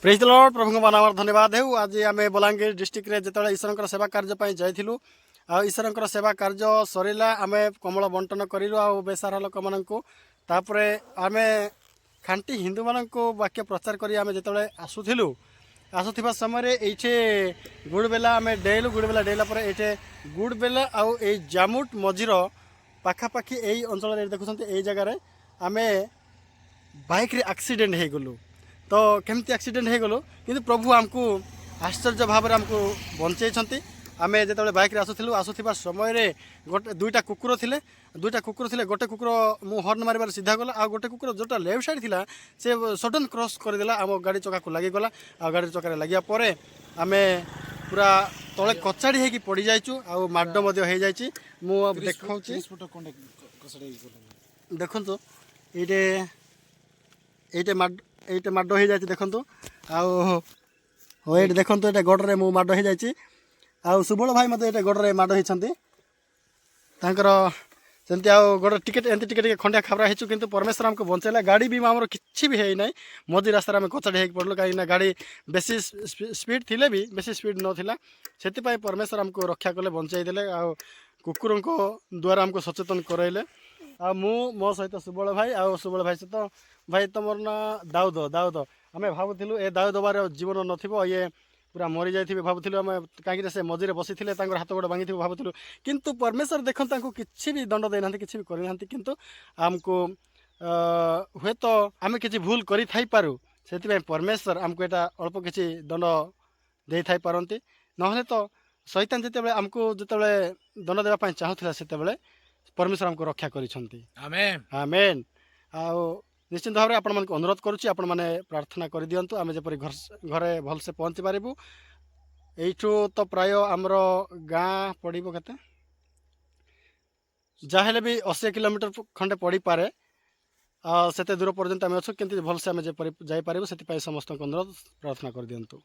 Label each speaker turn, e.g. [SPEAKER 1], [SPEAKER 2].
[SPEAKER 1] Praise the Lord प्रभु का नाम धन्यवाद है। आज आम बलांगीर डिस्ट्रिक्ट रे जो ईश्वर सेवा कार्य जाइलु ईश्वर सेवा कार्य सरला आम कमल बंटन करूँ बेसारा लोक मानपर आम खांटी हिंदू मान वाक्य प्रचार कर जो आसुवा समय ये गुड़बेला आम डेलु गुड़बेला डेला ये गुड़बेला आउ जामुट मझीर पाखापाखि यही अंचल देखुं यही जगार आम बाइक रे एक्सीडेंट हो गलु। तो केमती एक्सीडेंट हो गलु कि प्रभु आमको आश्चर्य भाव आमको बंचई। आम जो बाइक आसुवा समय गोटे दुईटा कुकुर थे गोटे कुकुर मु हर्न मार सीधा गला आ गोटे कुकुर जोटा लेफ्ट साइड थिला से सडन क्रॉस करदेला आम गाड़ी चक्का को लगिगला आ गाड़ी चक्कर लगे पर आम पूरा तले कचाड़ी होगी पड़ जाइचु आ माड हो जाइए मुझे देखु ये ये माड हो जाए देखु आठ देखु ये गोड़े मु माड हो जाए आउ सुबल भाई मत ये गोड़े माड होती सेमती गोड़ टिकेट एमती टिके खंडिया खाबरा हो कि परमेश्वर आमको बंचेला। गाड़ी भी आमर किसी भी है ना मझी रास्तार आम कचाड़ी हो पड़लु कहीं गाड़ी बेसी स्पीड थिले भी बेसी स्पीड नाला से परमेश्वर आमको रक्षा कले बंचाई देले आ कुकुर द्वारा आमको सचेतन करैले। आ मो सहित सुबल भाई सहित भाई तुम ना दाऊद दाऊद आम भावुलु ए दाऊद बार जीवन नथिबो ये पूरा मरी जाइए भावुलु आम कहीं से मझीरे बसी थे हाथ गोड़ भांगी भावुलु किंतु परमेश्वर देखो किसी भी दंड देना किसी भी करना किंतु आमको हे तो आम किसी भूल करूँ से परमेश्वर आमको यहाँ अल्प किसी दंड दे थाई पारती ना तो शैतान जिते आमको जो दंड देवाई चाहूला से परमेश्वर आमको रक्षा करिसेंती।
[SPEAKER 2] आमेन
[SPEAKER 1] आमेन। निश्चित भाव में आपण मानक अनुरोध करुच्ची आपण मैंने प्रार्थना कर दिंतु आम जपरी घरे भलसे पहुँची पारू। यू तो प्राय आमर गाँ पड़ो के जहाँ भी 80 किलोमीटर खंडे पड़ पारे से दूर पर्यंत आम अच्छु कि भलसे आम जापर से समस्त अनुरोध प्रार्थना कर दिंतु।